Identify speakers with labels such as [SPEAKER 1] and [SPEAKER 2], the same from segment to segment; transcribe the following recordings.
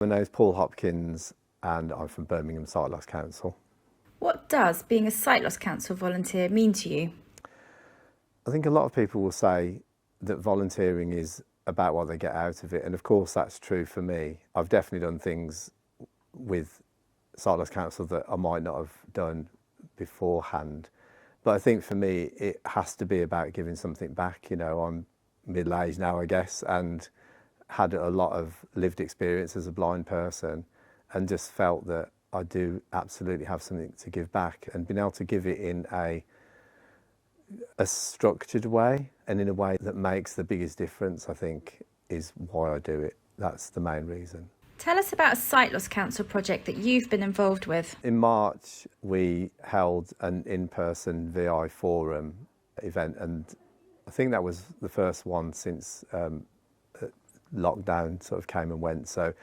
[SPEAKER 1] My name is Paul Hopkins and I'm from Birmingham Sight Loss Council.
[SPEAKER 2] What does being a Sight Loss Council volunteer mean to you?
[SPEAKER 1] I think a lot of people will say that volunteering is about what they get out of it, and of course that's true for me. I've definitely done things with Sight Loss Council that I might not have done beforehand, but I think for me it has to be about giving something back. You know, I'm middle-aged now, I guess, and had a lot of lived experience as a blind person, and just felt that I do absolutely have something to give back, and being able to give it in a structured way and in a way that makes the biggest difference, I think, is why I do it. That's the main reason.
[SPEAKER 2] Tell us about a Sight Loss Council project that you've been involved with.
[SPEAKER 1] In March, we held an in-person VI forum event, and I think that was the first one since lockdown sort of came and went. So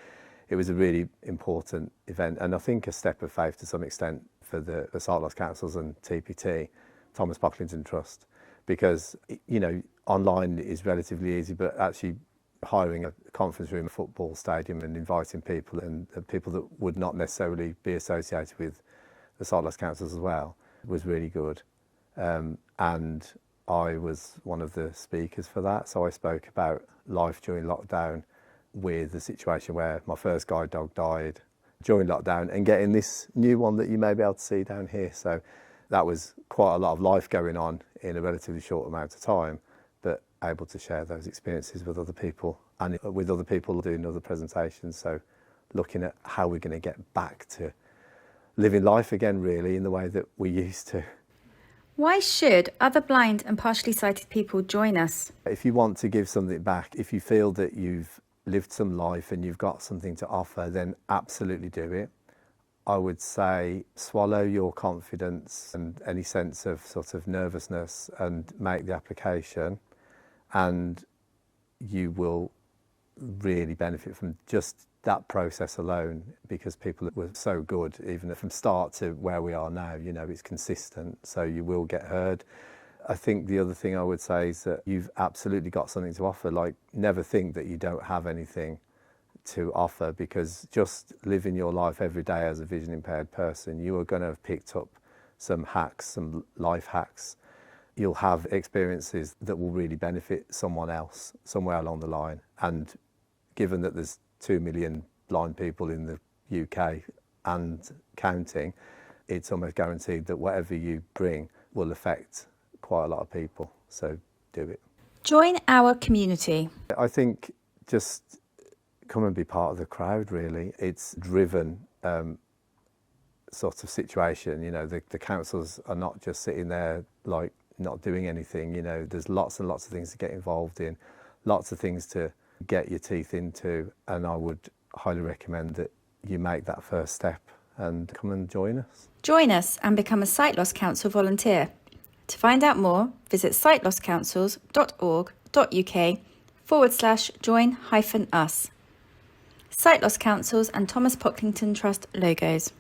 [SPEAKER 1] it was a really important event, and I think a step of faith to some extent for the Sight Loss Councils and TPT, Thomas Pocklington Trust, because, you know, online is relatively easy, but actually hiring a conference room, a football stadium, and inviting people, and people that would not necessarily be associated with the Sight Loss Councils as well, was really good. And I was one of the speakers for that, so I spoke about life during lockdown, with the situation where my first guide dog died during lockdown, and getting this new one that you may be able to see down here. So that was quite a lot of life going on in a relatively short amount of time, but able to share those experiences with other people and with other people doing other presentations. So looking at how we're going to get back to living life again, really, in the way that we used to.
[SPEAKER 2] Why should other blind and partially sighted people join us?
[SPEAKER 1] If you want to give something back, if you feel that you've lived some life and you've got something to offer, then absolutely do it. I would say swallow your confidence and any sense of sort of nervousness and make the application, and you will really benefit from just that process alone, because people were so good, even from start to where we are now. You know, it's consistent, so you will get heard. I think the other thing I would say is that you've absolutely got something to offer. Like, never think that you don't have anything to offer, because just living your life every day as a vision impaired person, you are going to have picked up some hacks, some life hacks. You'll have experiences that will really benefit someone else somewhere along the line. And given that there's 2 million blind people in the UK and counting, it's almost guaranteed that whatever you bring will affect quite a lot of people. So do it.
[SPEAKER 2] Join our community.
[SPEAKER 1] I think just come and be part of the crowd, really. It's driven sort of situation. You know, the councils are not just sitting there like not doing anything. You know, there's lots and lots of things to get involved in, lots of things to get your teeth into, and I would highly recommend that you make that first step and come and join us.
[SPEAKER 2] Join us and become a Sight Loss Council volunteer. To find out more, visit sightlosscouncils.org.uk/join-us. Sight Loss Councils and Thomas Pocklington Trust logos.